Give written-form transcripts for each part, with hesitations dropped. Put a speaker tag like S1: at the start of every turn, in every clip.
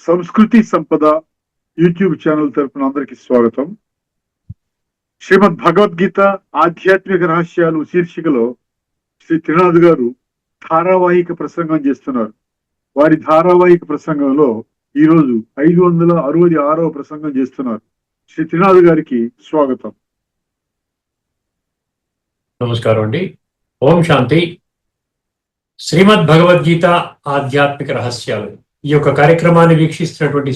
S1: సంస్కృతి సంపద YouTube channel తరపున అందరికి స్వాగతం. శ్రీమద్ భగవద్గీత ఆధ్యాత్మిక రహస్యాలు శీర్షికలో శ్రీ త్రినాథ్ గారు ధారావాహిక ప్రసంగం చేస్తున్నారు. వారి ధారావాహిక ప్రసంగంలో ఈరోజు 566వ ప్రసంగం చేస్తున్నారు. శ్రీ త్రినాథ్ గారికి స్వాగతం.
S2: నమస్కారం అండి. ఓం శాంతి. శ్రీమద్ భగవద్గీత ఆధ్యాత్మిక రహస్యాలు ఈ యొక్క కార్యక్రమాన్ని వీక్షిస్తున్నటువంటి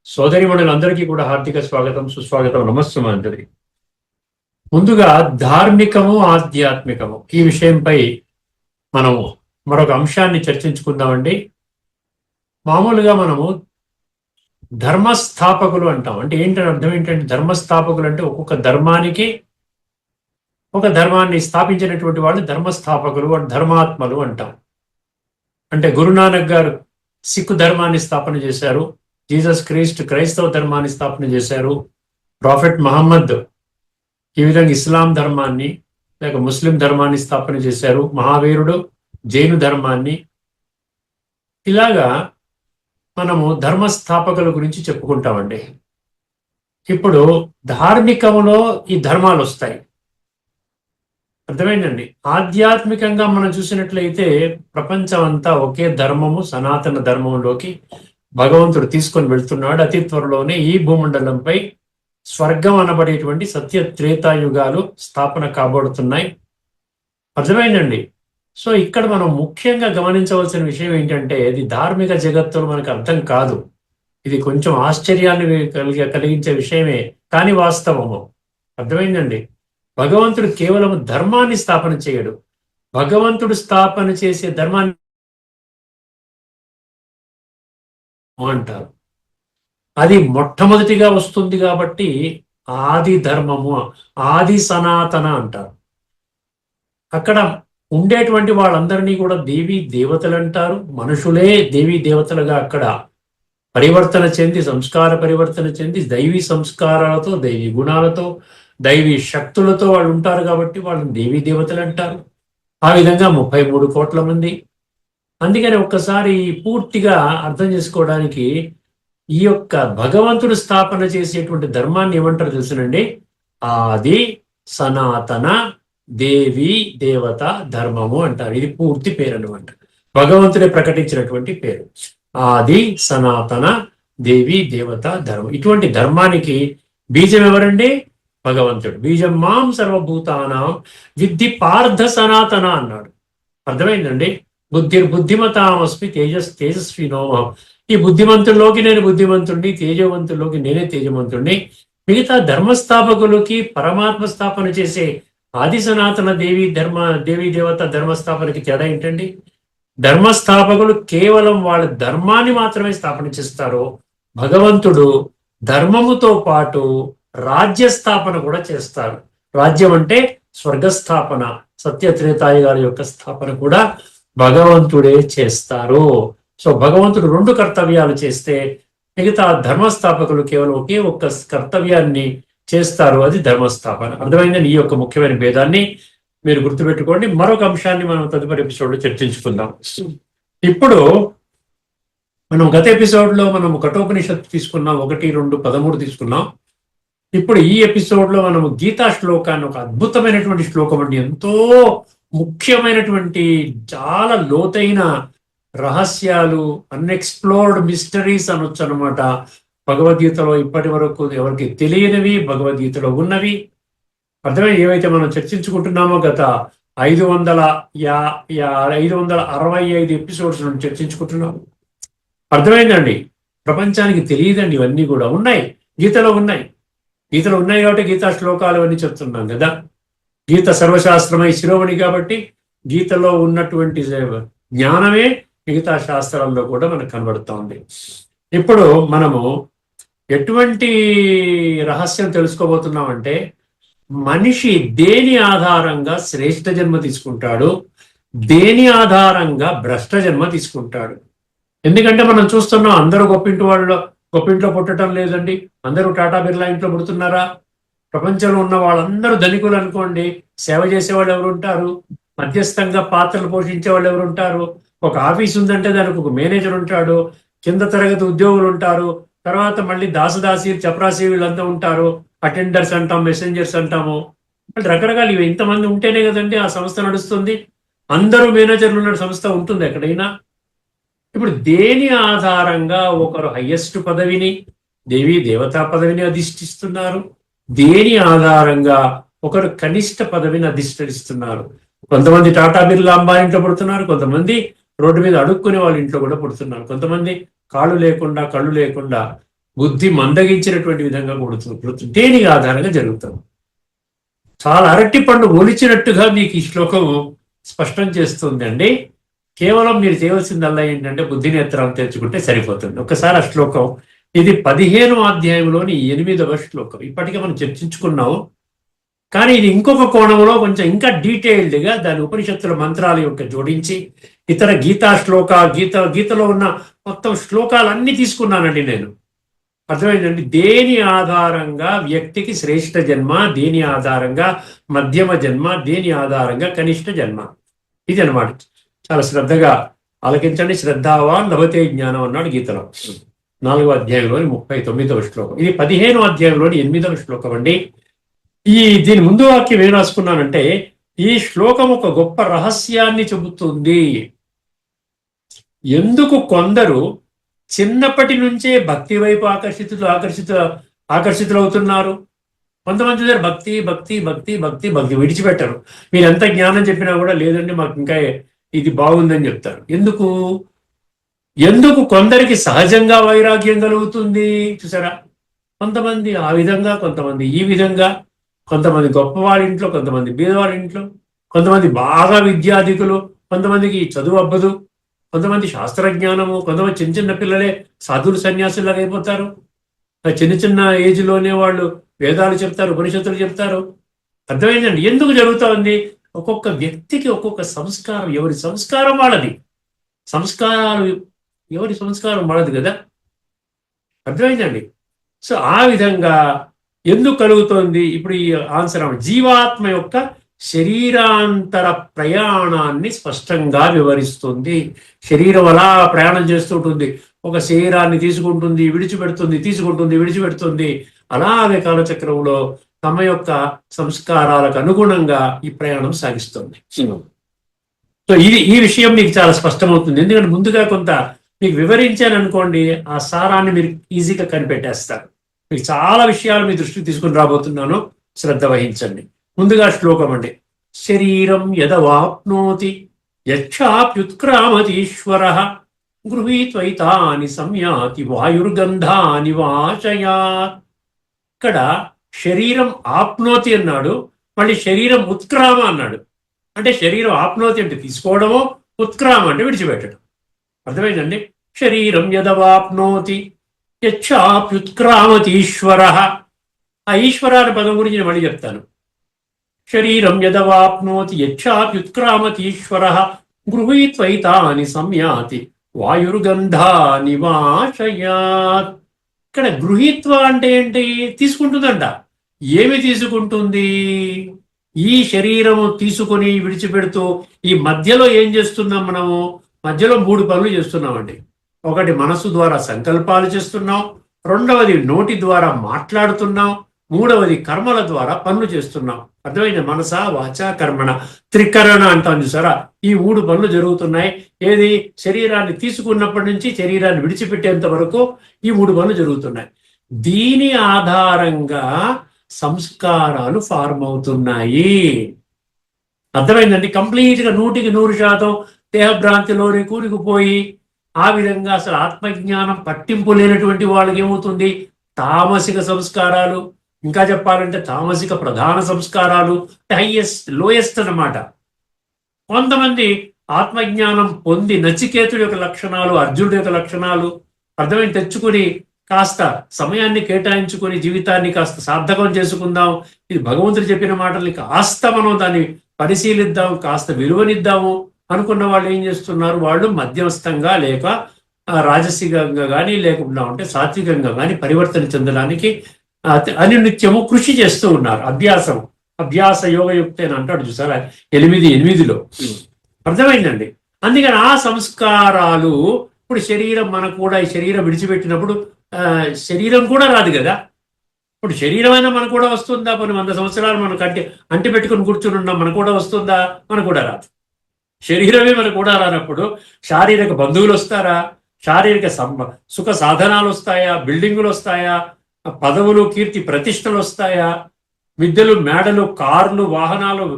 S2: సోదరిమణులందరికీ కూడా హార్దిక స్వాగతం, సుస్వాగతం, నమస్సుమాంజలి. ముందుగా ధార్మికము ఆధ్యాత్మికము ఈ విషయంపై మనం మరొక అంశాన్ని చర్చించుకుందామండి. మామూలుగా మనము ధర్మస్థాపకులు అంటాం. అంటే ఏంటని అర్థం ఏంటంటే, ధర్మస్థాపకులు అంటే ఒక్కొక్క ధర్మానికి ఒక ధర్మాన్ని స్థాపించినటువంటి వాళ్ళు ధర్మస్థాపకులు, ధర్మాత్మలు అంటాం. అంటే గురునానక్ గారు సిక్కు ధర్మాన్ని స్థాపన చేశారు, జీసస్ క్రీస్తు క్రైస్తవ ధర్మాన్ని స్థాపన చేశారు, ప్రాఫెట్ మహమ్మద్ ఈ విధంగా ఇస్లాం ధర్మాన్ని లేక ముస్లిం ధర్మాన్ని స్థాపన చేశారు, మహావీరుడు జైను ధర్మాన్ని. ఇలాగా మనము ధర్మస్థాపకుల గురించి చెప్పుకుంటామండి. ఇప్పుడు ధార్మికములో ఈ ధర్మాలు వస్తాయి. అర్థమైందండి. ఆధ్యాత్మికంగా మనం చూసినట్లయితే ప్రపంచం అంతా ఒకే ధర్మము, సనాతన ధర్మంలోకి భగవంతుడు తీసుకొని వెళ్తున్నాడు. అతి త్వరలోనే ఈ భూమండలంపై స్వర్గం అనబడేటువంటి సత్య త్రేతాయుగాలు స్థాపన కాబడుతున్నాయి. అర్థమైందండి. సో ఇక్కడ మనం ముఖ్యంగా గమనించవలసిన విషయం ఏంటంటే, ఇది ధార్మిక జగత్తులో మనకు అర్థం కాదు. ఇది కొంచెం ఆశ్చర్యాన్ని కలిగించే విషయమే, కానీ వాస్తవము. అర్థమైందండి. భగవంతుడు కేవలం ధర్మాన్ని స్థాపన చేయడు. భగవంతుడు స్థాపన చేసే ధర్మాన్ని అంటారు. అది మొట్టమొదటిగా వస్తుంది కాబట్టి ఆది ధర్మము, ఆది సనాతన అంటారు. అక్కడ ఉండేటువంటి వాళ్ళందరినీ కూడా దేవీ దేవతలు అంటారు. మనుషులే దేవీ దేవతలుగా అక్కడ పరివర్తన చెంది, సంస్కార పరివర్తన చెంది, దైవీ సంస్కారాలతో, దైవీ గుణాలతో, దైవీ శక్తులతో వాళ్ళు ఉంటారు కాబట్టి వాళ్ళని దేవీ దేవతలు అంటారు. ఆ విధంగా 33 కోట్ల మంది. అందుకని ఒక్కసారి పూర్తిగా అర్థం చేసుకోవడానికి ఈ యొక్క భగవంతుడు స్థాపన చేసేటువంటి ధర్మాన్ని ఏమంటారు తెలుసునండి? ఆది సనాతన దేవీ దేవత ధర్మము అంటారు. ఇది పూర్తి పేరు అనమాట. భగవంతుడే ప్రకటించినటువంటి పేరు ఆది సనాతన దేవీ దేవత ధర్మం. ఇటువంటి ధర్మానికి బీజం ఎవరండి? భగవంతుడు. బీజం మాం సర్వభూతానాం విద్ధి పార్థ సనాతన అన్నాడు. అర్థమైందండి. బుద్ధిమతామస్మి తేజస్వినోమహం. ఈ బుద్ధిమంతుల్లోకి నేను బుద్ధిమంతుడిని, తేజవంతుల్లోకి నేనే తేజవంతుడిని. మిగతా ధర్మస్థాపకులకి పరమాత్మ స్థాపన చేసే ఆది సనాతన దేవీ దేవత ధర్మస్థాపనకి తేడా ఏంటండి? ధర్మస్థాపకులు కేవలం వాళ్ళ ధర్మాన్ని మాత్రమే స్థాపన చేస్తారు. భగవంతుడు ధర్మముతో పాటు రాజ్య స్థాపన కూడా చేస్తారు. రాజ్యం అంటే స్వర్గస్థాపన, సత్యత్రేతాయ గారి యొక్క స్థాపన కూడా భగవంతుడే చేస్తారు. సో భగవంతుడు 2 కర్తవ్యాలు చేస్తే మిగతా ధర్మస్థాపకులు కేవలం ఒకే ఒక్క కర్తవ్యాన్ని చేస్తారు. అది ధర్మస్థాపన. అర్థమైందని ఈ యొక్క ముఖ్యమైన భేదాన్ని మీరు గుర్తుపెట్టుకోండి. మరొక అంశాన్ని మనం తదుపరి ఎపిసోడ్లో చర్చించుకుందాం. ఇప్పుడు మనం గత ఎపిసోడ్లో మనం కఠోపనిషత్తు తీసుకున్నాం, 1, 2, 13 తీసుకున్నాం. ఇప్పుడు ఈ ఎపిసోడ్లో మనము గీతా శ్లోకాన్ని, ఒక అద్భుతమైనటువంటి శ్లోకం అండి, ఎంతో ముఖ్యమైనటువంటి చాలా లోతైన రహస్యాలు, అన్ఎక్స్ప్లోర్డ్ మిస్టరీస్ అనొచ్చు అనమాట. భగవద్గీతలో ఇప్పటి వరకు ఎవరికి తెలియనివి, భగవద్గీతలో ఉన్నవి. అర్థమే ఏవైతే మనం చర్చించుకుంటున్నామో గత 565 ఎపిసోడ్స్ నుండి చర్చించుకుంటున్నాము. అర్థమైందండి. ప్రపంచానికి తెలియదండి, ఇవన్నీ కూడా ఉన్నాయి, గీతలో ఉన్నాయి. గీతలో ఉన్నాయి కాబట్టి గీతా శ్లోకాలు అని చెప్తున్నాం కదా. గీత సర్వశాస్త్రమై శిరోమణి కాబట్టి గీతలో ఉన్నటువంటి జ్ఞానమే మిగతా శాస్త్రాల్లో కూడా మనకు కనబడుతోంది. ఇప్పుడు మనము ఎటువంటి రహస్యం తెలుసుకోబోతున్నామంటే, మనిషి దేని ఆధారంగా శ్రేష్ఠ జన్మ తీసుకుంటాడు, దేని ఆధారంగా భ్రష్ట జన్మ తీసుకుంటాడు. ఎందుకంటే మనం చూస్తున్నాం, అందరూ గొప్పింట్లో పుట్టడం లేదండి. అందరూ టాటా బిర్లా ఇంట్లో పుడుతున్నారా? ప్రపంచంలో ఉన్న వాళ్ళందరూ ధనికులు అనుకోండి. సేవ చేసేవాళ్ళు ఎవరు ఉంటారు? మధ్యస్థంగా పాత్రలు పోషించే వాళ్ళు ఎవరు ఉంటారు? ఒక ఆఫీస్ ఉందంటే దానికి ఒక మేనేజర్ ఉంటాడు, కింద తరగతి ఉద్యోగులు ఉంటారు, తర్వాత మళ్ళీ దాసదాసి చపరాసి వీళ్ళంతా ఉంటారు, అటెండర్స్ అంటాం, మెసెంజర్స్ అంటాము, రకరకాలు ఇవి ఇంతమంది ఉంటేనే కదండి ఆ సంస్థ నడుస్తుంది. అందరూ మేనేజర్లు ఉన్న సంస్థ ఉంటుంది ఎక్కడైనా. ఇప్పుడు దేని ఆధారంగా ఒకరు హయ్యెస్ట్ పదవిని, దేవతా పదవిని అధిష్ఠిస్తున్నారు, దేని ఆధారంగా ఒకరు కనిష్ట పదవిని అధిష్ఠిస్తున్నారు? కొంతమంది టాటా బిర్లా అంబానీ ఇంట్లో పుడుతున్నారు, కొంతమంది రోడ్డు మీద అడుక్కునే వాళ్ళ ఇంట్లో కూడా పుడుతున్నారు, కొంతమంది కాళ్ళు లేకుండా కళ్ళు లేకుండా బుద్ధి మందగించినటువంటి విధంగా పుడుతున్నారు. దేని ఆధారంగా జరుగుతుంది? చాలా అరటి పండు ఒలిచినట్టుగా మీకు ఈ శ్లోకం స్పష్టం చేస్తుంది అండి. కేవలం మీరు చేయవలసిందల్లా ఏంటంటే బుద్ధి నేత్రాలు తెచ్చుకుంటే సరిపోతుంది. ఒక్కసారి ఆ శ్లోకం, ఇది 15వ అధ్యాయంలోని 8వ శ్లోకం. ఇప్పటికే మనం చర్చించుకున్నాం, కానీ ఇది ఇంకొక కోణంలో కొంచెం ఇంకా డీటెయిల్డ్గా దాని ఉపనిషత్తుల మంత్రాల యొక్క జోడించి ఇతర గీతలో ఉన్న మొత్తం శ్లోకాలన్నీ తీసుకున్నానండి నేను. అర్థమైందండి? దేని ఆధారంగా వ్యక్తికి శ్రేష్ఠ జన్మ, దేని ఆధారంగా మధ్యమ జన్మ, దేని ఆధారంగా కనిష్ట జన్మ, ఇది అనమాట. చాలా శ్రద్ధగా ఆలకించండి. శ్రద్ధావాన్ లభతే జ్ఞానం అన్నాడు గీతలో 4వ అధ్యాయంలోని 39వ శ్లోకం. ఇది 15వ అధ్యాయంలోని 8వ శ్లోకం అండి. దీని ముందు వాక్యం ఏం రాసుకున్నానంటే, ఈ శ్లోకం ఒక గొప్ప రహస్యాన్ని చెబుతుంది. ఎందుకు కొందరు చిన్నప్పటి నుంచే భక్తి వైపు ఆకర్షితులవుతున్నారు? కొంతమంది దగ్గర భక్తి భక్తి భక్తి భక్తి భక్తి విడిచిపెట్టరు. మీరు ఎంత జ్ఞానం చెప్పినా కూడా లేదండి మాకు ఇంకా ఇది బాగుందని చెప్తారు. ఎందుకు కొందరికి సహజంగా వైరాగ్యం కలుగుతుంది? చూసారా? కొంతమంది ఆ విధంగా, కొంతమంది ఈ విధంగా, కొంతమంది గొప్పవాళ్ళ ఇంట్లో, కొంతమంది బీదవాళ్ళ ఇంట్లో, కొంతమంది బాగా విద్యాధికులు, కొంతమందికి చదువు అబ్బదు, కొంతమంది శాస్త్రజ్ఞానము, కొంతమంది చిన్న చిన్న పిల్లలే సాధువులు సన్యాసులాగా అయిపోతారు. చిన్న చిన్న ఏజ్లోనే వాళ్ళు వేదాలు చెప్తారు, ఉపనిషత్తులు చెప్తారు. అర్థమైందండి? ఎందుకు జరుగుతూ ఉంది? ఒక్కొక్క వ్యక్తికి ఒక్కొక్క సంస్కారం, ఎవరి సంస్కారం వాళ్ళది. ఎవరి సంస్కారం వాళ్ళది కదా. అర్థమైందండి? సో ఆ విధంగా ఎందుకు కలుగుతోంది? ఇప్పుడు ఈ ఆన్సర్ జీవాత్మ యొక్క శరీరాంతర ప్రయాణాన్ని స్పష్టంగా వివరిస్తుంది. శరీరం అలా ప్రయాణం చేస్తూ ఉంటుంది, ఒక శరీరాన్ని తీసుకుంటుంది, విడిచిపెడుతుంది, తీసుకుంటుంది, విడిచిపెడుతుంది. అలాగే కాలచక్రంలో తమ యొక్క సంస్కారాలకు అనుగుణంగా ఈ ప్రయాణం సాగిస్తుంది. సో ఈ విషయం మీకు చాలా స్పష్టమవుతుంది. ఎందుకంటే ముందుగా కొంత మీకు వివరించాను అనుకోండి, ఆ సారాన్ని మీరు ఈజీగా కనిపెట్టేస్తారు. మీకు చాలా విషయాలు మీ దృష్టికి తీసుకుని రాబోతున్నాను, శ్రద్ధ వహించండి. ముందుగా శ్లోకం అండి. శరీరం యదవాప్నోతి యచ్చాప్యుత్క్రామతీశ్వరః గృహీత్వైతాని సంయాతి వాయుర్గంధాని వాచయాత్. ఇక్కడ శరీరం ఆప్నోతి అన్నాడు, మళ్ళీ శరీరం ఉత్క్రామ అన్నాడు. అంటే శరీరం ఆప్నోతి అంటే తీసుకోవడము, ఉత్క్రామ అంటే విడిచిపెట్టడం. అర్థమైందండి? శరీరం యదవాప్నోతి యచ్చాప్యుత్క్రామతీశ్వరః. ఆ ఈశ్వర అనే పదం గురించి నేను మళ్ళీ చెప్తాను. శరీరం యదవాప్నోతి యచ్చాప్యుత్క్రామతీశ్వరః గృహీత్వైతాని సంయాతి వాయుర్గంధాని వాచయాత్. ఇక్కడ గృహీత్వ అంటే ఏంటి? తీసుకుంటుందంట. ఏమి తీసుకుంటుంది? ఈ శరీరము తీసుకొని విడిచిపెడుతూ ఈ మధ్యలో ఏం చేస్తున్నాం మనము? మధ్యలో 3 పనులు చేస్తున్నామండి. ఒకటి మనసు ద్వారా సంకల్పాలు చేస్తున్నాం, రెండవది నోటి ద్వారా మాట్లాడుతున్నాం, మూడవది కర్మల ద్వారా పనులు చేస్తున్నాం. అర్థమైంది? మనస వాచ కర్మణ, త్రికరణ అంటాం చూసారా? ఈ 3 పనులు జరుగుతున్నాయి. ఏది? శరీరాన్ని తీసుకున్నప్పటి నుంచి శరీరాన్ని విడిచిపెట్టేంత వరకు ఈ 3 పనులు జరుగుతున్నాయి. దీని ఆధారంగా సంస్కారాలు ఫార్మ్ అవుతున్నాయి. అర్థమైందండి? కంప్లీట్గా 100% దేహభ్రాంతిలోనే కూరుకుపోయి ఆ విధంగా అసలు ఆత్మజ్ఞానం పట్టింపు లేనటువంటి వాళ్ళకి ఏమవుతుంది? తామసిక సంస్కారాలు, ఇంకా చెప్పాలంటే తామసిక ప్రధాన సంస్కారాలు లోయెస్ట్ అన్నమాట. కొంతమంది ఆత్మజ్ఞానం పొంది నచికేతుడి యొక్క లక్షణాలు, అర్జునుడి యొక్క లక్షణాలు అర్థమైంది తెచ్చుకుని కాస్త సమయాన్ని కేటాయించుకొని జీవితాన్ని కాస్త సార్థకం చేసుకుందాం, ఇది భగవంతుడు చెప్పిన మాటల్ని కాస్త మనం దాన్ని పరిశీలిద్దాం, కాస్త విలువనిద్దాము అనుకున్న వాళ్ళు ఏం చేస్తున్నారు? వాళ్ళు మధ్యస్థంగా లేక రాజసికంగా కానీ లేకుండా ఉంటే సాత్వికంగా కానీ పరివర్తన చెందడానికి అనినిత్యము కృషి చేస్తూ ఉన్నారు. అభ్యాస యోగయుక్త అని అంటాడు చూసారా 8:8లో. అర్థమైందండి? అందుకని ఆ సంస్కారాలు ఇప్పుడు శరీరం మనకు కూడా ఈ శరీరం విడిచిపెట్టినప్పుడు శరీరం కూడా రాదు కదా. ఇప్పుడు శరీరం అయినా మనకు కూడా వస్తుందా? కొన్ని 100 సంవత్సరాలు మనం అంటి పెట్టుకుని కూర్చుని ఉన్నాం, మనకు కూడా వస్తుందా? మనకు కూడా రాదు. శరీరమే మనకు కూడా రానప్పుడు శారీరక బంధువులు వస్తారా? శారీరక సుఖ సాధనాలు వస్తాయా? బిల్డింగులు వస్తాయా? పదవులు, కీర్తి, ప్రతిష్టలు వస్తాయా? మిద్దెలు, మేడలు, కార్లు, వాహనాలు,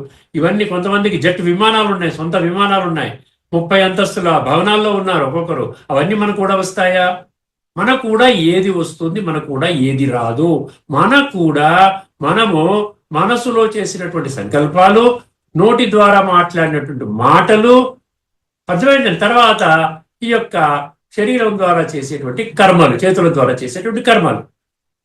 S2: ఇవన్నీ. కొంతమందికి జెట్ విమానాలు ఉన్నాయి, సొంత విమానాలు ఉన్నాయి, 30 అంతస్తుల భవనాల్లో ఉన్నారు ఒక్కొక్కరు. అవన్నీ మనకు కూడా వస్తాయా? మనకు కూడా ఏది వస్తుంది, మనకు కూడా ఏది రాదు. మనకు కూడా మనము మనసులో చేసినటువంటి సంకల్పాలు, నోటి ద్వారా మాట్లాడినటువంటి మాటలు, అర్థమైంది. తర్వాత ఈ యొక్క శరీరం ద్వారా చేసేటువంటి కర్మలు, చేతుల ద్వారా చేసేటువంటి కర్మలు.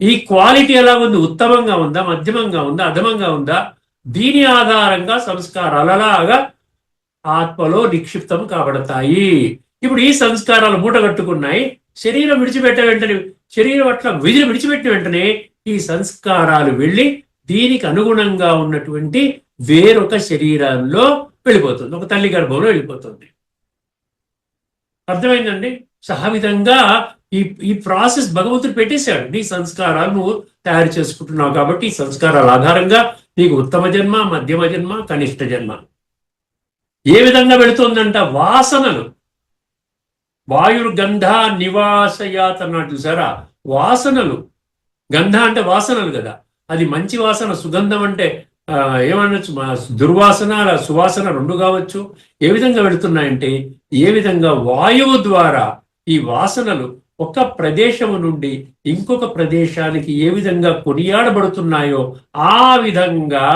S2: ఈ క్వాలిటీ ఎలా ఉంది? ఉత్తమంగా ఉందా, మధ్యమంగా ఉందా, అధమంగా ఉందా? దీని ఆధారంగా సంస్కారాలు అలాగా ఆత్మలో నిక్షిప్తం కాబడతాయి. ఇప్పుడు ఈ సంస్కారాలు మూటగట్టుకున్నాయి. శరీరం విడిచిపెట్టే వెంటనే, శరీరం అట్లా విడిచిపెట్టిన వెంటనే ఈ సంస్కారాలు వెళ్ళి దీనికి అనుగుణంగా ఉన్నటువంటి వేరొక శరీరంలో వెళ్ళిపోతుంది, ఒక తల్లి గర్భంలో వెళ్ళిపోతుంది. అర్థమైందండి? ఆ విధంగా ఈ ప్రాసెస్ భగవంతుడు పెట్టేశాడు. నీ సంస్కారాలు నువ్వు తయారు చేసుకుంటున్నావు కాబట్టి ఈ సంస్కారాల ఆధారంగా నీకు ఉత్తమ జన్మ, మధ్యమ జన్మ, కనిష్ట జన్మ. ఏ విధంగా వెళుతుందంట? వాసనలు. వాయుర్గంధ నివాసయాత్ అన్నాడు చూసారా? వాసనలు. గంధ అంటే వాసనలు కదా. అది మంచి వాసన, సుగంధం అంటే ఏమనొచ్చు, దుర్వాసన, సువాసన రెండు కావచ్చు. ఏ విధంగా వెళుతున్నాయంటే, ఏ విధంగా వాయువు ద్వారా ఈ వాసనలు ఒక ప్రదేశము నుండి ఇంకొక ప్రదేశానికి ఏ విధంగా కొనియాడబడుతున్నాయో ఆ విధంగా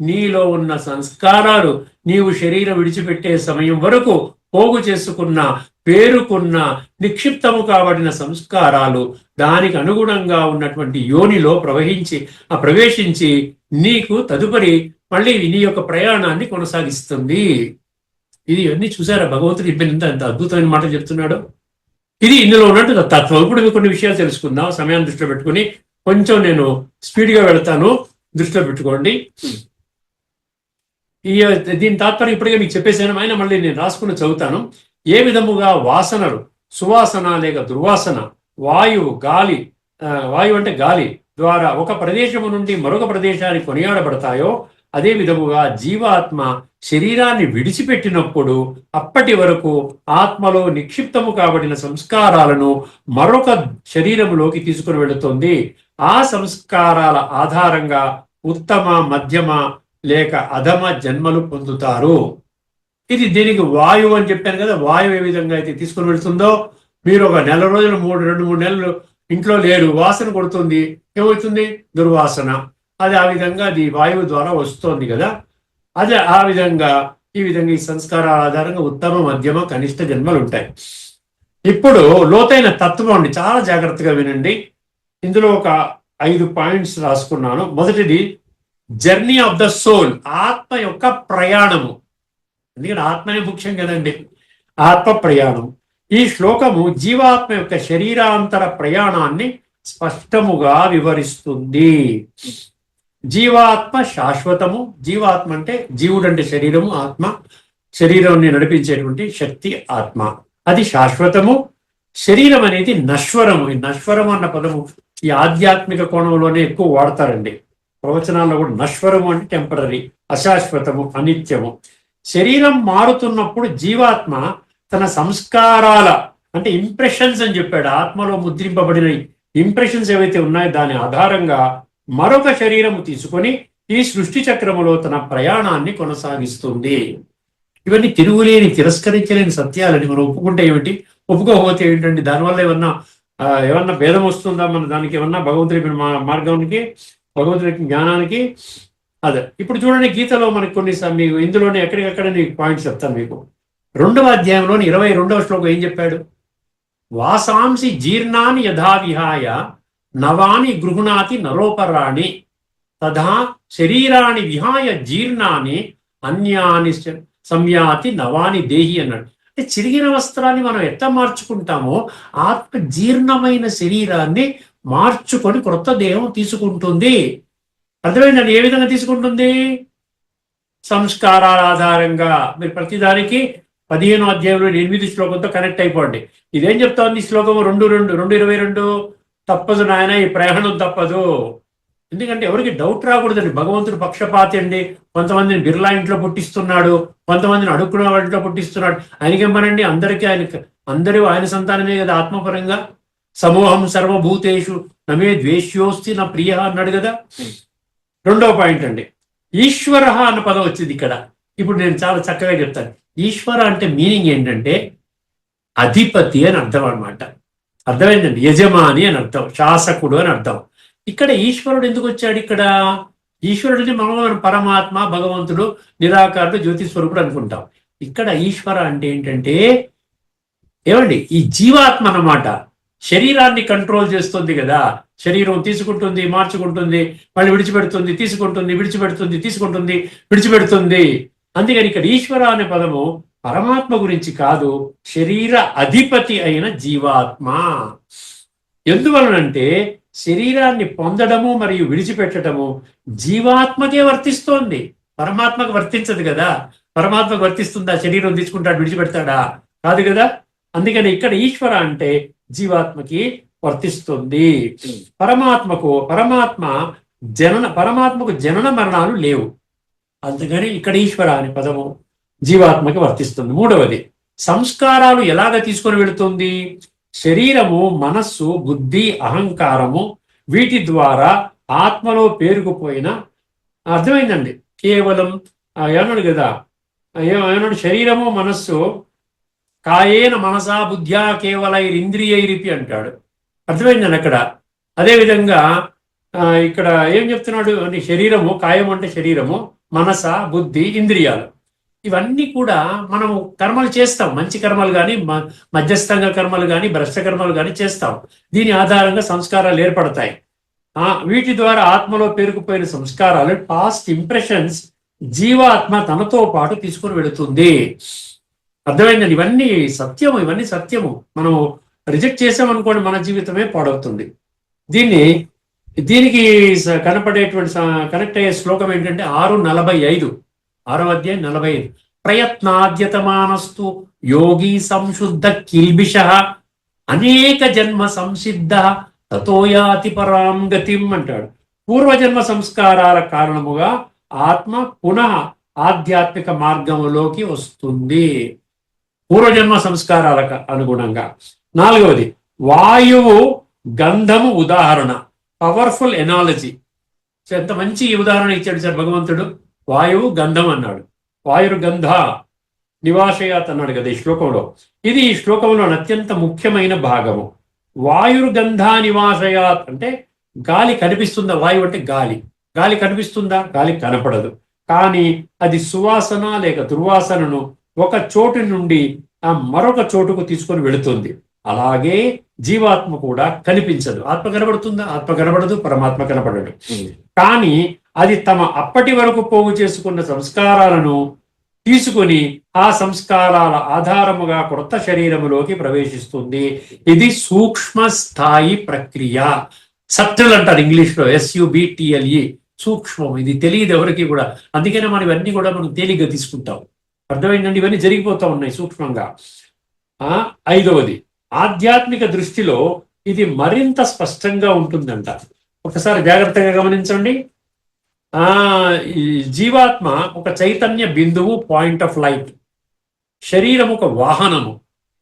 S2: నీలో ఉన్న సంస్కారాలు నీవు శరీరం విడిచిపెట్టే సమయం వరకు పోగు చేసుకున్న, పేరుకున్న, నిక్షిప్తము కాబడిన సంస్కారాలు దానికి అనుగుణంగా ఉన్నటువంటి యోనిలో ప్రవేశించి నీకు తదుపరి మళ్ళీ నీ యొక్క ప్రయాణాన్ని కొనసాగిస్తుంది. ఇది అన్ని చూసారా? భగవంతుడు చెప్పినంత ఎంత అద్భుతమైన మాట చెప్తున్నాడు. ఇది ఇందులో ఉన్నట్టు తత్వం. ఇప్పుడు మీకు కొన్ని విషయాలు తెలుసుకుందాం, సమయాన్ని దృష్టిలో పెట్టుకుని. కొంచెం నేను స్పీడ్గా వెళతాను, దృష్టిలో పెట్టుకోండి. దీని తాత్పర్యం ఇప్పటికే మీకు చెప్పేశాను, అయినా మళ్ళీ నేను రాసుకుని చదువుతాను. ఏ విధముగా వాసనలు, సువాసన లేక దుర్వాసన, వాయువు, గాలి, వాయువు అంటే గాలి ద్వారా ఒక ప్రదేశము నుండి మరొక ప్రదేశానికి కొనియాడబడతాయో అదే విధముగా జీవాత్మ శరీరాన్ని విడిచిపెట్టినప్పుడు అప్పటి వరకు ఆత్మలో నిక్షిప్తము కాబడిన సంస్కారాలను మరొక శరీరములోకి తీసుకుని వెళుతుంది. ఆ సంస్కారాల ఆధారంగా ఉత్తమ, మధ్యమ లేక అధమ జన్మలు పొందుతారు. ఇది దీనికి వాయువు అని చెప్పాను కదా. వాయువు ఏ విధంగా అయితే తీసుకుని వెళుతుందో, మీరు ఒక నెల రోజులు 2-3 నెలలు ఇంట్లో లేరు, వాసన కొడుతుంది, ఏమవుతుంది? దుర్వాసన. అది ఆ విధంగా అది వాయువు ద్వారా వస్తోంది కదా. అదే ఆ విధంగా ఈ సంస్కారాల ఆధారంగా ఉత్తమ, మధ్యమ, కనిష్ట జన్మలు ఉంటాయి. ఇప్పుడు లోతైన తత్వం అండి, చాలా జాగ్రత్తగా వినండి. ఇందులో ఒక 5 పాయింట్స్ రాసుకున్నాను. మొదటిది జర్నీ ఆఫ్ ద సోల్, ఆత్మ యొక్క ప్రయాణము. ఎందుకంటే ఆత్మనే ముఖ్యం కదండి. ఆత్మ ప్రయాణం. ఈ శ్లోకము జీవాత్మ యొక్క శరీరాంతర ప్రయాణాన్ని స్పష్టముగా వివరిస్తుంది. జీవాత్మ శాశ్వతము. జీవాత్మ అంటే జీవుడు అంటే శరీరము, ఆత్మ శరీరాన్ని నడిపించేటువంటి శక్తి ఆత్మ, అది శాశ్వతము. శరీరం అనేది నశ్వరము. ఈ నశ్వరము అన్న పదము ఈ ఆధ్యాత్మిక కోణంలోనే ఎక్కువ వాడతారండి. ప్రవచనాల్లో కూడా నశ్వరము అంటే టెంపరరీ, అశాశ్వతము, అనిత్యము. శరీరం మారుతున్నప్పుడు జీవాత్మ తన సంస్కారాల అంటే ఇంప్రెషన్స్ అని చెప్పాడు, ఆత్మలో ముద్రింపబడిన ఇంప్రెషన్స్ ఏవైతే ఉన్నాయో దాని ఆధారంగా మరొక శరీరము తీసుకొని ఈ సృష్టి చక్రములో తన ప్రయాణాన్ని కొనసాగిస్తుంది. ఇవన్నీ తిరుగులేని, తిరస్కరించలేని సత్యాలని మనం ఒప్పుకుంటే ఏమిటి, ఒప్పుకోకపోతే ఏంటండి? దానివల్ల ఏమన్నా భేదం వస్తుందా? మన దానికి ఏమన్నా భగవంతుడి మార్గానికి, భగవంతుడి జ్ఞానానికి? అదే ఇప్పుడు చూడండి, గీతలో మనకి కొన్నిసార్లు మీకు ఇందులోనే ఎక్కడికక్కడ నీకు పాయింట్స్ చెప్తాను మీకు. 2వ అధ్యాయంలోని 22వ శ్లోకం ఏం చెప్పాడు? వాసాంసి జీర్ణాని యథా విహాయ నవాని గృహుణాతి నరోపరాణి తథా శరీరాన్ని విహాయ జీర్ణాన్ని అన్యాని సంయాతి నవాని దేహి అన్నాడు. అంటే చిరిగిన వస్త్రాన్ని మనం ఎట్లా మార్చుకుంటామో ఆత్మ జీర్ణమైన శరీరాన్ని మార్చుకొని క్రొత్త దేహం తీసుకుంటుంది. అర్థమైందండి? ఏ విధంగా తీసుకుంటుంది? సంస్కారాల ఆధారంగా. మీరు ప్రతిదానికి 15వ అధ్యాయంలో 8 శ్లోకంతో కనెక్ట్ అయిపోండి. ఇదేం చెప్తోంది ఈ శ్లోకము 2:22 తప్పదు నాయన, ఈ ప్రయాణం తప్పదు. ఎందుకంటే ఎవరికి డౌట్ రాకూడదండి. భగవంతుడు పక్షపాతి అండి. కొంతమందిని బిర్లా ఇంట్లో పుట్టిస్తున్నాడు, కొంతమందిని అడుక్కున్న ఇంట్లో పుట్టిస్తున్నాడు. ఆయనకేమనండి, అందరూ ఆయన సంతానమే కదా ఆత్మపరంగా. సమూహం సర్వభూతేషు నమే ద్వేష్యోస్తి నా ప్రియ అన్నాడు కదా. రెండవ పాయింట్ అండి, ఈశ్వర అన్న పదం వచ్చింది ఇక్కడ. ఇప్పుడు నేను చాలా చక్కగా చెప్తాను. ఈశ్వర అంటే మీనింగ్ ఏంటంటే అధిపతి అని అర్థం అనమాట. అర్థమైందండి? యజమాని అని అర్థం, శాసకుడు అని అర్థం. ఇక్కడ ఈశ్వరుడు ఎందుకు వచ్చాడు? ఇక్కడ ఈశ్వరుడిని మనం పరమాత్మ, భగవంతుడు, నిరాకారుడు, జ్యోతి స్వరూపుడు అనుకుంటాం. ఇక్కడ ఈశ్వర అంటే ఏంటంటే ఏమండి, ఈ జీవాత్మ అన్నమాట. శరీరాన్ని కంట్రోల్ చేస్తుంది కదా. శరీరం తీసుకుంటుంది, మార్చుకుంటుంది, మళ్ళీ విడిచిపెడుతుంది, తీసుకుంటుంది, విడిచిపెడుతుంది, తీసుకుంటుంది, విడిచిపెడుతుంది. అందుకని ఇక్కడ ఈశ్వర అనే పదము పరమాత్మ గురించి కాదు, శరీర అధిపతి అయిన జీవాత్మ. ఎందువలనంటే శరీరాన్ని పొందడము మరియు విడిచిపెట్టడము జీవాత్మకే వర్తిస్తోంది, పరమాత్మకు వర్తించదు కదా. పరమాత్మకు వర్తిస్తుందా? శరీరం తీసుకుంటాడు, విడిచిపెడతాడా? కాదు కదా. అందుకని ఇక్కడ ఈశ్వర అంటే జీవాత్మకి వర్తిస్తుంది. పరమాత్మకు జనన మరణాలు లేవు. అందుకని ఇక్కడ ఈశ్వర అనే పదము జీవాత్మకి వర్తిస్తుంది. మూడవది, సంస్కారాలు ఎలాగ తీసుకొని వెళుతుంది? శరీరము, మనస్సు, బుద్ధి, అహంకారము వీటి ద్వారా ఆత్మలో పేరుకుపోయిన, అర్థమైందండి, కేవలం ఏమన్నాడు కదా, ఏమన్నాడు, శరీరము మనస్సు కాయేన మనసా బుద్ధ్యా కేవలైరింద్రియైరిపి అంటాడు. అర్థమైందండి అక్కడ. అదేవిధంగా ఇక్కడ ఏం చెప్తున్నాడు అంటే శరీరము, కాయం అంటే శరీరము, మనస, బుద్ధి, ఇంద్రియాలు, ఇవన్నీ కూడా మనము కర్మలు చేస్తాం. మంచి కర్మలు కానీ, మధ్యస్థంగా కర్మలు కానీ, భ్రష్ట కర్మలు కానీ చేస్తాం. దీని ఆధారంగా సంస్కారాలు ఏర్పడతాయి. వీటి ద్వారా ఆత్మలో పేరుకుపోయిన సంస్కారాలు, పాస్ట్ ఇంప్రెషన్స్ జీవాత్మ తనతో పాటు తీసుకుని వెళుతుంది. అర్థమైందండి? ఇవన్నీ సత్యము. మనం రిజెక్ట్ చేసామనుకోండి, మన జీవితమే పాడవుతుంది. దీనికి కనపడేటువంటి కనెక్ట్ అయ్యే శ్లోకం ఏంటంటే 6:45, 6వ అధ్యాయం 45. ప్రయత్నాద్యతమానస్తు యోగి సంశుద్ధ కిల్బిష అనేక జన్మ సంసిద్ధ తతోయాతి పరాం గతిం అంటాడు. పూర్వజన్మ సంస్కారాల కారణముగా ఆత్మ పునః ఆధ్యాత్మిక మార్గంలోకి వస్తుంది, పూర్వజన్మ సంస్కారాలకు అనుగుణంగా. నాలుగవది, వాయువు, గంధము ఉదాహరణ. Powerful analogy. ఎంత మంచి ఉదాహరణ ఇచ్చాడు సార్ భగవంతుడు. వాయువు, గంధం అన్నాడు. వాయుర్గంధ నివాసయాత్ అన్నాడు కదా ఈ శ్లోకంలో. ఇది ఈ శ్లోకంలో అత్యంత ముఖ్యమైన భాగము. వాయుర్గంధ నివాసయాత్ అంటే గాలి కనిపిస్తుందా? వాయువు అంటే గాలి కనిపిస్తుందా? గాలి కనపడదు. కానీ అది సువాసన లేక దుర్వాసనను ఒక చోటు నుండి మరొక చోటుకు తీసుకొని వెళుతుంది. అలాగే జీవాత్మ కూడా కనిపించదు. ఆత్మ కనబడుతుందా? ఆత్మ కనబడదు, పరమాత్మ కనపడడు. కానీ అది తమ అప్పటి వరకు పోగు చేసుకున్న సంస్కారాలను తీసుకుని ఆ సంస్కారాల ఆధారముగా కొత్త శరీరములోకి ప్రవేశిస్తుంది. ఇది సూక్ష్మ స్థాయి ప్రక్రియ. సబ్టల్ అంటారు ఇంగ్లీష్లో, SUBTLE, సూక్ష్మం. ఇది తెలియదు ఎవరికి కూడా. అందుకనే మనం ఇవన్నీ కూడా మనం తేలిగ్గా తీసుకుంటాం. అర్థమైందండి? ఇవన్నీ జరిగిపోతూ ఉన్నాయి సూక్ష్మంగా. ఐదవది, ఆధ్యాత్మిక దృష్టిలో ఇది మరింత స్పష్టంగా ఉంటుందంట. ఒకసారి జాగ్రత్తగా గమనించండి. ఈ జీవాత్మ ఒక చైతన్య బిందువు, పాయింట్ ఆఫ్ లైట్. శరీరం ఒక వాహనము.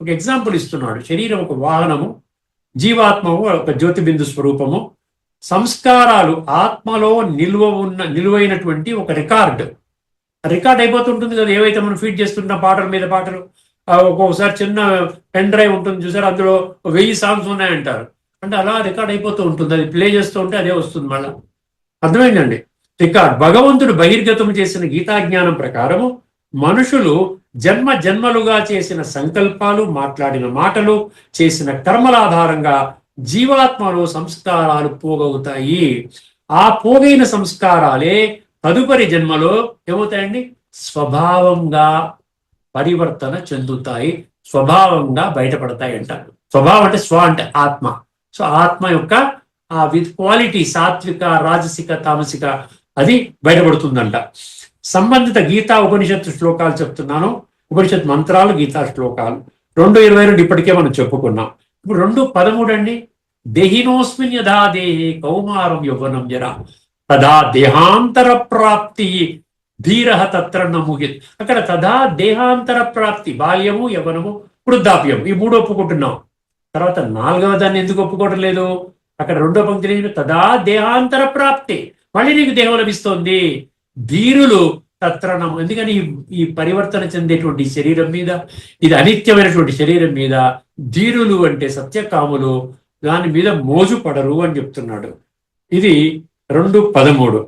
S2: ఒక ఎగ్జాంపుల్ ఇస్తున్నాడు. శరీరం ఒక వాహనము, జీవాత్మము ఒక జ్యోతిబిందు స్వరూపము. సంస్కారాలు ఆత్మలో నిలువైనటువంటి ఒక రికార్డ్ అయిపోతుంటుంది కదా. ఏవైతే మనం ఫీడ్ చేస్తున్న పాటల మీద పాటలు, ఒక్కొక్కసారి చిన్న పెన్ డ్రైవ్ ఉంటుంది చూసారు, అందులో 1000 సాంగ్స్ ఉన్నాయంటారు. అంటే అలా రికార్డ్ అయిపోతూ ఉంటుంది. అది ప్లే చేస్తూ ఉంటే అదే వస్తుంది మళ్ళా. అర్థమైందండి? రికార్డ్. భగవంతుడు బహిర్గతం చేసిన గీతాజ్ఞానం ప్రకారము మనుషులు జన్మలుగా చేసిన సంకల్పాలు, మాట్లాడిన మాటలు, చేసిన కర్మల ఆధారంగా జీవాత్మలో సంస్కారాలు పోగవుతాయి. ఆ పోగైన సంస్కారాలే తదుపరి జన్మలో ఏమవుతాయండి? స్వభావంగా పరివర్తన చెందుతాయి, స్వభావంగా బయటపడతాయి అంటారు. స్వభావం అంటే స్వ అంటే ఆత్మ. సో ఆత్మ యొక్క విత్ క్వాలిటీ, సాత్విక, రాజసిక, తామసిక, అది బయటపడుతుందంట. సంబంధిత గీతా ఉపనిషత్తు శ్లోకాలు చెప్తున్నాను. ఉపనిషత్ మంత్రాలు, గీతా శ్లోకాలు. 2:22 ఇప్పటికే మనం చెప్పుకున్నాం. ఇప్పుడు 2:13 అండి. దేహినోస్మిన్ యథా దేహే కౌమారం యౌవనం జరా తదా దేహాంతర ప్రాప్తి ధీర తత్ర నముహిత్. అక్కడ తదా దేహాంతర ప్రాప్తి, బాల్యము, యవ్వనము, వృద్ధాప్యం, ఈ 3 ఒప్పుకుంటున్నాం. తర్వాత 4వ దాన్ని ఎందుకు ఒప్పుకోవడం లేదు? అక్కడ 2వ పంక్తి తదా దేహాంతర ప్రాప్తి, మళ్ళీ నీకు దేహం లభిస్తోంది. ధీరులు తత్రణం, ఎందుకని ఈ పరివర్తన చెందేటువంటి శరీరం మీద, ఇది అనిత్యమైనటువంటి శరీరం మీద ధీరులు అంటే సత్యకాములు దాని మీద మోజు పడరు అని చెప్తున్నాడు. ఇది 2:13.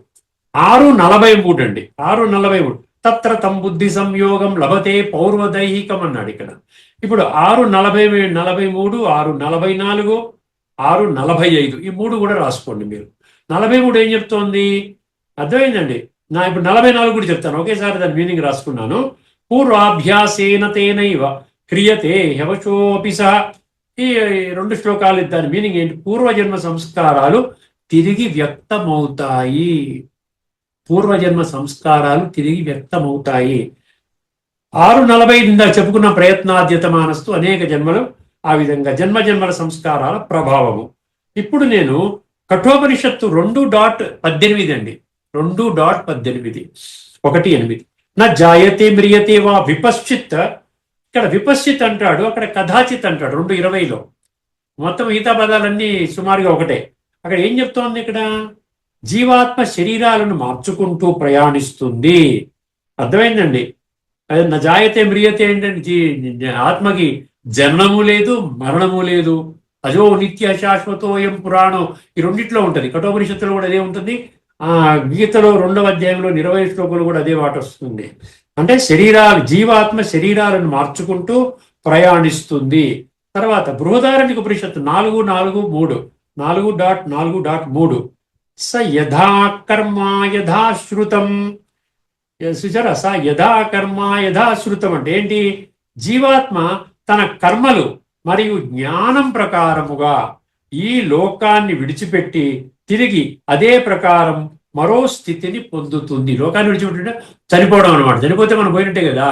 S2: 6:43 అండి. 6:43 తత్ర తం బుద్ధి సంయోగం లభతే పౌర్వదైహికం అన్నాడు ఇక్కడ. ఇప్పుడు 6:43, 6:44, 6:45 ఈ 3 కూడా రాసుకోండి మీరు. 43 ఏం చెప్తోంది? అర్థమైందండి. ఇప్పుడు 44 కూడా చెప్తాను, ఒకేసారి దాని మీనింగ్ రాసుకున్నాను. పూర్వాభ్యాసేన తేనైవ క్రియతే హవశోపి సహ. ఈ 2 శ్లోకాలు దాని మీనింగ్ ఏంటి? పూర్వజన్మ సంస్కారాలు తిరిగి వ్యక్తమవుతాయి. పూర్వజన్మ సంస్కారాలు తిరిగి వ్యక్తమవుతాయి. 6:45 ఇందాక చెప్పుకున్న ప్రయత్నాద్యత మానస్తు అనేక జన్మలు, ఆ విధంగా జన్మజన్మల సంస్కారాల ప్రభావము. ఇప్పుడు నేను కఠోపనిషత్తు 2:18 అండి. 2:18 1:8 నా జాయతే మ్రియతే వా విపశ్చిత్. ఇక్కడ విపశ్చిత్ అంటాడు, అక్కడ కథాచిత్ అంటాడు 2:20లో. మొత్తం మిగతా పదాలన్నీ సుమారుగా ఒకటే. అక్కడ ఏం చెప్తోంది? ఇక్కడ జీవాత్మ శరీరాలను మార్చుకుంటూ ప్రయాణిస్తుంది. అర్థమైందండి. అదే నా జాయతే మ్రియతే ఏంటంటే ఆత్మకి జననము లేదు, మరణము లేదు. అజో నిత్య శాశ్వతోయం పురాణం, ఈ రెండిట్లో ఉంటుంది. కఠోపనిషత్తులో కూడా అదే ఉంటుంది. గీతలో 2వ అధ్యాయంలో 20 శ్లోకాలు కూడా అదే మాట వస్తుంది. అంటే జీవాత్మ శరీరాలను మార్చుకుంటూ ప్రయాణిస్తుంది. తర్వాత బృహదారణ్యక ఉపనిషత్తు 4:4, 4.4.3 స యథా కర్మ యథా శ్రుతం. చూసారా? స యథా కర్మ యథా శ్రుతం అంటే ఏంటి? జీవాత్మ తన కర్మలు మరియు జ్ఞానం ప్రకారముగా ఈ లోకాన్ని విడిచిపెట్టి తిరిగి అదే ప్రకారం మరో స్థితిని పొందుతుంది. లోకాన్ని విడిచిపెట్టిన చనిపోవడం అనమాట. చనిపోతే మనం పోయినట్టే కదా.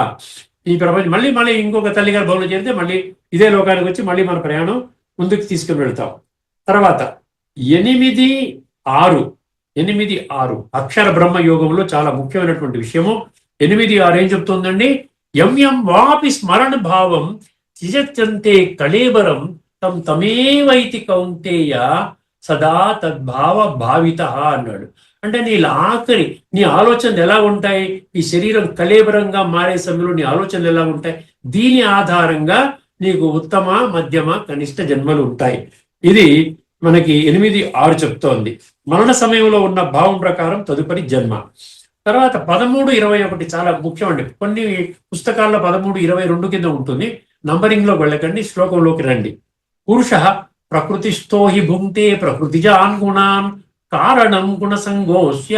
S2: ఈ ప్రపంచం మళ్ళీ ఇంకొక తల్లిగారి భవనం చేరితే మళ్ళీ ఇదే లోకానికి వచ్చి మళ్ళీ మన ప్రయాణం ముందుకు తీసుకుని వెళ్తాం. తర్వాత 8:6 అక్షర బ్రహ్మ యోగంలో చాలా ముఖ్యమైనటువంటి విషయము. 8:6 ఏం చెప్తుందండి? యం వాపి స్మరణ భావం త్యజత్యంతే కళేబరం తం తమేవైతి కౌంతేయ సదా తద్భావ భావిత అన్నాడు. అంటే నీ ఆలోచనలు ఎలా ఉంటాయి? ఈ శరీరం కళేబరంగా మారే సమయంలో నీ ఆలోచనలు ఎలా ఉంటాయి? దీని ఆధారంగా నీకు ఉత్తమ, మధ్యమ, కనిష్ట జన్మలు ఉంటాయి. ఇది మనకి 8:6 చెప్తోంది. మరణ సమయంలో ఉన్న భావం ప్రకారం తదుపరి జన్మ. తర్వాత 13:21 చాలా ముఖ్యం అండి. కొన్ని పుస్తకాల్లో 13:22 కింద ఉంటుంది. నంబరింగ్లోకి వెళ్ళకండి, శ్లోకంలోకి రండి. పురుష ప్రకృతిస్థో హి భుంక్తే ప్రకృతిజాన్ గుణాన్ కారణం గుణసంగోస్య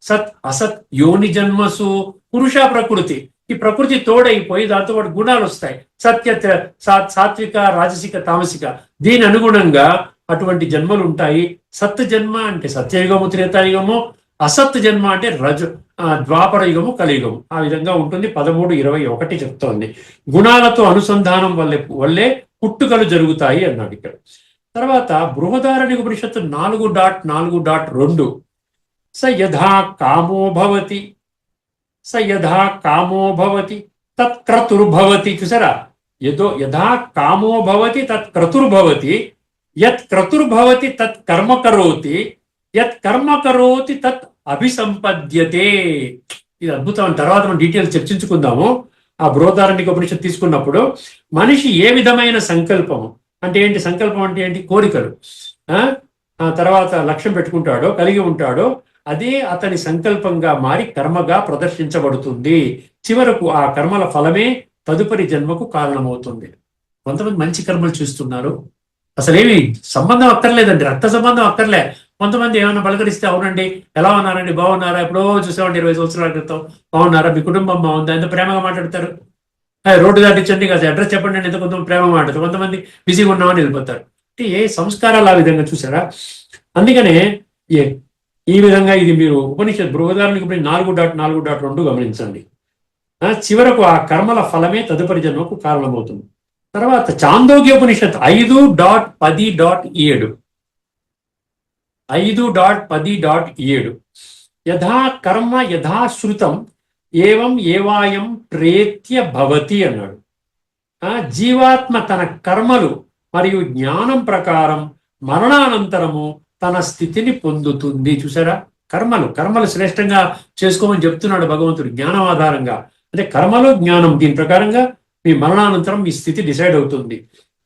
S2: సత్ అసత్ యోని జన్మసు. పురుష ప్రకృతి, ఈ ప్రకృతి తోడైపోయి దాంతో పాటు గుణాలు వస్తాయి. సాత్విక, రాజసిక, తామసిక. దీని అనుగుణంగా అటువంటి జన్మలు ఉంటాయి. సత్ జన్మ అంటే సత్యయుగము, త్రేతాయుగము. అసత్ జన్మ అంటే ద్వాపర యుగము, కలియుగము. ఆ విధంగా ఉంటుంది. 13:21 చెప్తోంది. గుణాలతో అనుసంధానం వల్లే పుట్టుకలు జరుగుతాయి అన్నాడు ఇక్కడ. తర్వాత బృహదారణ్యక ఉపనిషత్తు 4.4.2 స యథా కామో భవతి తత్క్రతుర్భవతి. చూసారా? యథా కామో భవతి తత్క్రతుర్భవతి, యత్ క్రతుర్భవతి తత్ కర్మ కరోతి, యత్ కర్మ కరోతి తత్ అభిసంపద్యతే. ఇది అద్భుతం. తర్వాత మనం డీటెయిల్స్ చర్చించుకుందాము. ఆ బృహదారణ్యక ఉపనిషత్తు తీసుకున్నప్పుడు మనిషి ఏ విధమైన సంకల్పము అంటే ఏంటి, సంకల్పం అంటే ఏంటి, కోరికలు, తర్వాత లక్ష్యం పెట్టుకుంటాడో, కలిగి ఉంటాడో అదే అతని సంకల్పంగా మారి కర్మగా ప్రదర్శించబడుతుంది. చివరకు ఆ కర్మల ఫలమే తదుపరి జన్మకు కారణమవుతుంది. కొంతమంది మంచి కర్మలు చూస్తున్నారు, అసలేమి సంబంధం అక్కర్లేదండి, రక్త సంబంధం అక్కర్లే. కొంతమంది ఏమైనా పలకరిస్తే అవునండి, ఎలా ఉన్నారండి, బాగున్నారా, ఎప్పుడో చూసామండి 20 సంవత్సరాల క్రితం, బాగున్నారా, మీ కుటుంబం బాగుందా, ఎంత ప్రేమగా మాట్లాడతారు. రోడ్డు దాటించండి, కాదు అడ్రస్ చెప్పండి అని ఎంత కొంతమంది ప్రేమ మాట్లాడతారు. కొంతమంది బిజీగా ఉన్నామని వెళ్ళిపోతారు. అంటే ఏ సంస్కారాలు ఆ విధంగా చూసారా. అందుకనే ఈ విధంగా ఇది మీరు ఉపనిషత్ బృహదారణ్యక 4.4.2 గమనించండి. చివరకు ఆ కర్మల ఫలమే తదుపరి జన్మకు కారణమవుతుంది. తర్వాత చాందోగ్యోపనిషత్ 5.10.7 5.10.7 యథా కర్మ యథా శృతం ఏవం ఏవాయం ప్రేత్య భవతి అన్నాడు. జీవాత్మ తన కర్మలు మరియు జ్ఞానం ప్రకారం మరణానంతరము తన స్థితిని పొందుతుంది. చూసారా, కర్మలు శ్రేష్టంగా చేసుకోమని చెప్తున్నాడు భగవంతుడు జ్ఞానం ఆధారంగా. అంటే కర్మలు జ్ఞానం, దీని ప్రకారంగా మీ మరణానంతరం మీ స్థితి డిసైడ్ అవుతుంది.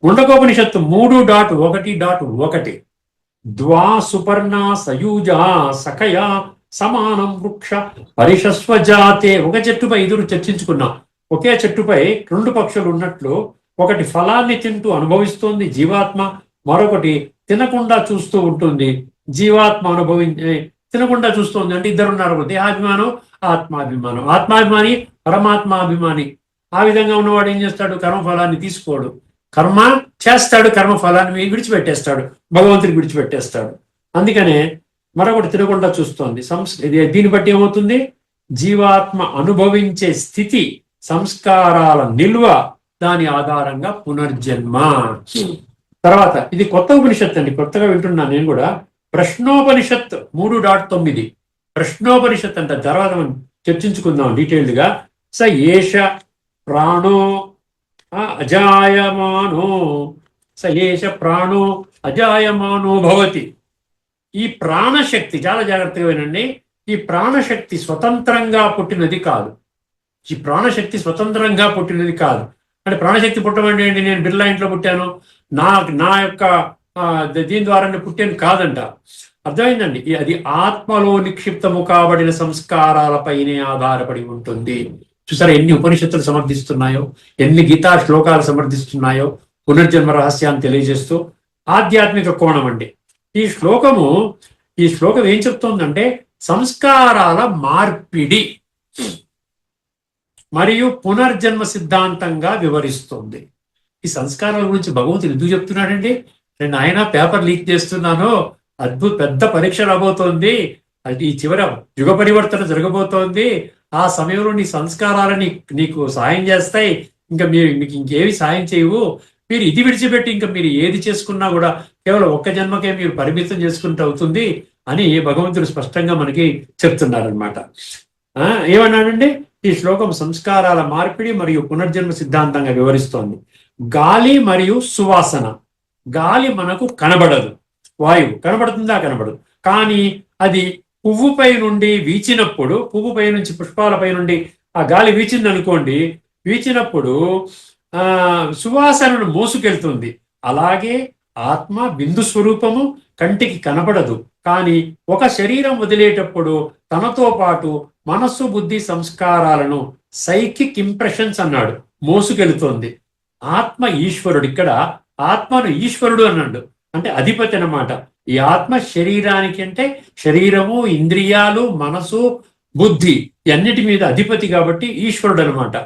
S2: ముండకోపనిషత్తు 3.1.1 ద్వా సుపర్ణా సయూజా సఖయా సమానం వృక్ష పరిషస్వజాతే. ఒక చెట్టుపై ఇద్దరు చర్చించుకున్నాం. ఒకే చెట్టుపై రెండు పక్షులు ఉన్నట్లు ఒకటి ఫలాన్ని తింటూ అనుభవిస్తోంది జీవాత్మ, మరొకటి తినకుండా చూస్తూ ఉంటుంది జీవాత్మ. తినకుండా చూస్తుంది అంటే ఇద్దరున్నారు, దేహాభిమానం ఆత్మాభిమానం. ఆత్మాభిమాని పరమాత్మాభిమాని. ఆ విధంగా ఉన్నవాడు ఏం చేస్తాడు? కర్మఫలాన్ని తీసుకోడు, కర్మ చేస్తాడు, కర్మఫలాన్ని విడిచిపెట్టేస్తాడు, భగవంతుడికి విడిచిపెట్టేస్తాడు. అందుకనే మరొకటి తినకుండా చూస్తోంది. దీన్ని బట్టి ఏమవుతుంది? జీవాత్మ అనుభవించే స్థితి, సంస్కారాల నిల్వ, దాని ఆధారంగా పునర్జన్మ. తర్వాత ఇది కొత్త ఉపనిషత్తు అండి, కొత్తగా వింటున్నాను నేను కూడా. ప్రశ్నోపనిషత్ 3.9 ప్రశ్నోపనిషత్ అంట. తర్వాత మనం చర్చించుకుందాం డీటెయిల్డ్ గా. స ఏష ప్రాణో అజాయమానో అజాయమానో భవతి. ఈ ప్రాణశక్తి చాలా జాగ్రత్తగా వినండి. ఈ ప్రాణశక్తి స్వతంత్రంగా పుట్టినది కాదు. ఈ ప్రాణశక్తి స్వతంత్రంగా పుట్టినది కాదు. అంటే ప్రాణశక్తి పుట్టమంటే ఏంటి? నేను బిర్లా ఇంట్లో పుట్టాను, నా యొక్క దీని ద్వారానే పుట్టాను కాదంట. అర్థమైందండి? అది ఆత్మలో నిక్షిప్తము కాబడిన సంస్కారాలపైనే ఆధారపడి ఉంటుంది. చూసారా ఎన్ని ఉపనిషత్తులు సమర్థిస్తున్నాయో, ఎన్ని గీతా శ్లోకాలు సమర్థిస్తున్నాయో పునర్జన్మ రహస్యాన్ని తెలియజేస్తూ. ఆధ్యాత్మిక కోణం అండి ఈ శ్లోకం ఏం చెప్తోందంటే సంస్కారాల మార్పిడి మరియు పునర్జన్మ సిద్ధాంతంగా వివరిస్తుంది. ఈ సంస్కారాల గురించి భగవంతుడు ఎందుకు చెప్తున్నాడండి? నేను ఆయన పేపర్ లీక్ చేస్తున్నాను, పెద్ద పరీక్ష రాబోతోంది, అది ఈ చివర యుగ పరివర్తన జరగబోతోంది, ఆ సమయంలో నీ సంస్కారాలని నీకు సాయం చేస్తాయి, మీకు ఇంకేవి సాయం చేయవు, మీరు ఇది విడిచిపెట్టి ఇంకా మీరు ఏది చేసుకున్నా కూడా కేవలం ఒక్క జన్మకే మీరు పరిమితం చేసుకుంటూ అవుతుంది అని భగవంతుడు స్పష్టంగా మనకి చెప్తున్నారనమాట. ఏమన్నాడండి? ఈ శ్లోకం సంస్కారాల మార్పిడి మరియు పునర్జన్మ సిద్ధాంతంగా వివరిస్తోంది. గాలి మరియు సువాసన. గాలి మనకు కనబడదు, వాయువు కనబడుతుందా? కనబడదు. కానీ అది పువ్వుపై నుండి వీచినప్పుడు, పువ్వుపై నుంచి పుష్పాలపై నుండి ఆ గాలి వీచిందనుకోండి, వీచినప్పుడు సువాసనను మోసుకెళ్తుంది. అలాగే ఆత్మ బిందు స్వరూపము కంటికి కనబడదు, కానీ ఒక శరీరం వదిలేటప్పుడు తనతో పాటు మనస్సు, బుద్ధి, సంస్కారాలను సైకిక్ ఇంప్రెషన్స్ అన్నాడు, మోసుకెళ్తోంది. ఆత్మ ఈశ్వరుడు. ఇక్కడ ఆత్మను ఈశ్వరుడు అన్నాడు, అంటే అధిపతి అన్నమాట. ఈ ఆత్మ శరీరానికి అంటే శరీరము, ఇంద్రియాలు, మనసు, బుద్ధి అన్నిటి మీద అధిపతి కాబట్టి ఈశ్వరుడు అనమాట.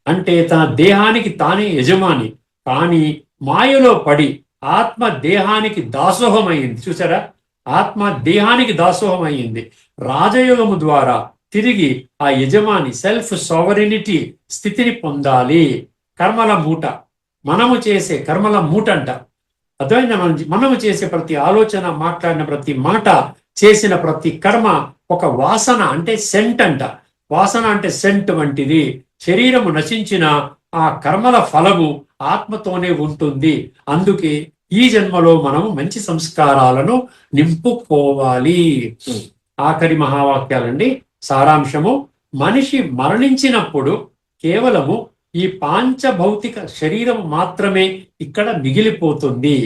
S2: అంటే తన దేహానికి తానే యజమాని. కానీ మాయలో పడి ఆత్మ దేహానికి దాసోహం అయింది. చూసారా, ఆత్మ దేహానికి దాసోహం అయింది. రాజయోగము ద్వారా తిరిగి ఆ యజమాని సెల్ఫ్ సావరినిటీ స్థితిని పొందాలి. కర్మల మూట, మనము చేసే కర్మల మూట అంట. అర్థమైందా? మనము చేసే ప్రతి ఆలోచన, మాట్లాడిన ప్రతి మాట, చేసిన ప్రతి కర్మ ఒక వాసన, అంటే సెంట్ అంట. వాసన అంటే సెంట్ వంటిది. శరీరము నశించిన ఆ కర్మల ఫలము ఆత్మతోనే ఉంటుంది. అందుకే ఈ జన్మలో మనము మంచి సంస్కారాలను నింపుకోవాలి. ఆఖరి మహావాక్యాలండి. సారాంశము: మనిషి మరణించినప్పుడు కేవలము ఈ పాంచభౌతిక శరీరం మాత్రమే ఇక్కడ మిగిలిపోతుంది.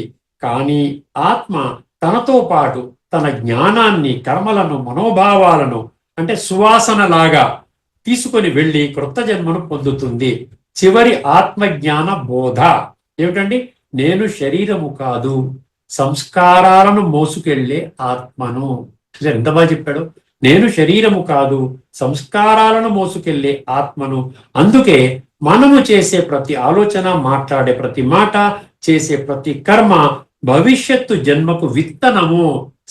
S2: కానీ ఆత్మ తనతో పాటు తన జ్ఞానాన్ని, కర్మలను, మనోభావాలను అంటే సువాసనలాగా తీసుకొని వెళ్ళి క్రొత్త జన్మను పొందుతుంది. చివరి ఆత్మజ్ఞాన బోధ ఏమిటండి? నేను శరీరము కాదు, సంస్కారాలను మోసుకెళ్లే ఆత్మను. ఎంత బాగా చెప్పాడు. నేను శరీరము కాదు, సంస్కారాలను మోసుకెళ్లే ఆత్మను. అందుకే మనము చేసే ప్రతి ఆలోచన, మాట్లాడే ప్రతి మాట, చేసే ప్రతి కర్మ భవిష్యత్తు జన్మకు విత్తనము,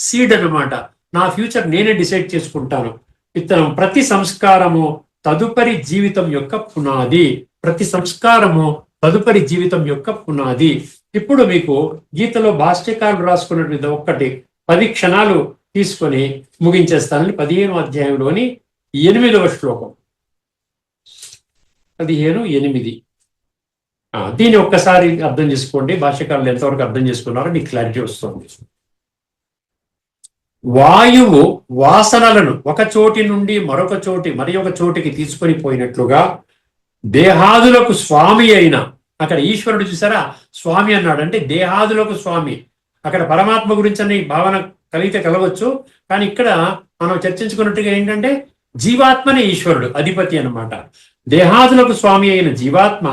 S2: సీడ్ అన్నమాట. నా ఫ్యూచర్ నేనే డిసైడ్ చేసుకుంటాను. విత్తనం. ప్రతి సంస్కారము తదుపరి జీవితం యొక్క పునాది. ప్రతి సంస్కారము తదుపరి జీవితం యొక్క పునాది. ఇప్పుడు మీకు గీతలో భాష్యకారులు రాసుకున్నటువంటి ఒక్కటి 10 క్షణాలు తీసుకొని ముగించేస్తానని 15వ అధ్యాయంలోని 8వ శ్లోకం. 15:8. దీన్ని ఒక్కసారి అర్థం చేసుకోండి. భాష్యకారులు ఎంతవరకు అర్థం చేసుకున్నారో మీకు క్లారిటీ వస్తుంది. వాయువు వాసనలను ఒక చోటి నుండి మరొక చోటికి తీసుకొని పోయినట్లుగా దేహాదులకు స్వామి అయిన, అక్కడ ఈశ్వరుడు చూసారా స్వామి అన్నాడు, అంటే దేహాదులకు స్వామి. అక్కడ పరమాత్మ గురించి అనే భావన కలిగితే కలవచ్చు, కానీ ఇక్కడ మనం చర్చించుకున్నట్టుగా ఏంటంటే జీవాత్మనే ఈశ్వరుడు, అధిపతి అన్నమాట. దేహాదులకు స్వామి అయిన జీవాత్మ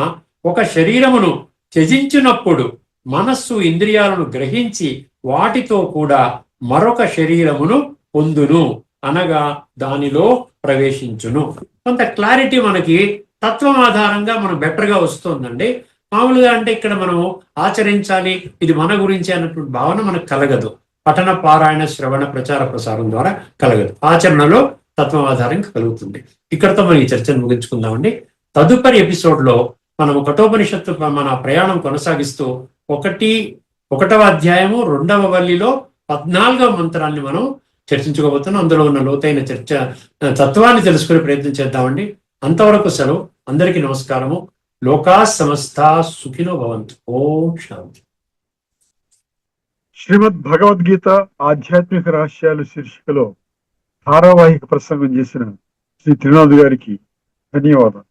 S2: ఒక శరీరమును త్యజించినప్పుడు మనస్సు ఇంద్రియాలను గ్రహించి వాటితో కూడా మరొక శరీరమును పొందును, అనగా దానిలో ప్రవేశించును. కొంత క్లారిటీ మనకి తత్వం ఆధారంగా మనం బెటర్గా వస్తుందండి. మామూలుగా అంటే ఇక్కడ మనము ఆచరించాలి, ఇది మన గురించి అన్నటువంటి భావన మనకు కలగదు. పఠన పారాయణ శ్రవణ ప్రచార ప్రసారం ద్వారా కలగదు, ఆచరణలో తత్వం ఆధారంగా కలుగుతుంది. ఇక్కడతో మనం ఈ చర్చను ముగించుకుందామండి. తదుపరి ఎపిసోడ్లో మనము కఠోపనిషత్తు మన ప్రయాణం కొనసాగిస్తూ 1వ అధ్యాయము 2వ వల్లిలో 14వ మంత్రాన్ని మనం చర్చించుకోబోతున్నాం. అందులో ఉన్న లోతైన తత్వాన్ని తెలుసుకునే ప్రయత్నం చేద్దామండి. అంతవరకు సెలవు. అందరికీ నమస్కారము. లోకా సమస్తా సుఖినో భవంతు. ఓం శాంతి.
S1: శ్రీమద్ భగవద్గీత ఆధ్యాత్మిక రహస్యాలు శీర్షికలో ధారావాహిక ప్రసంగం చేసిన శ్రీ త్రినాథ్ గారికి ధన్యవాదాలు.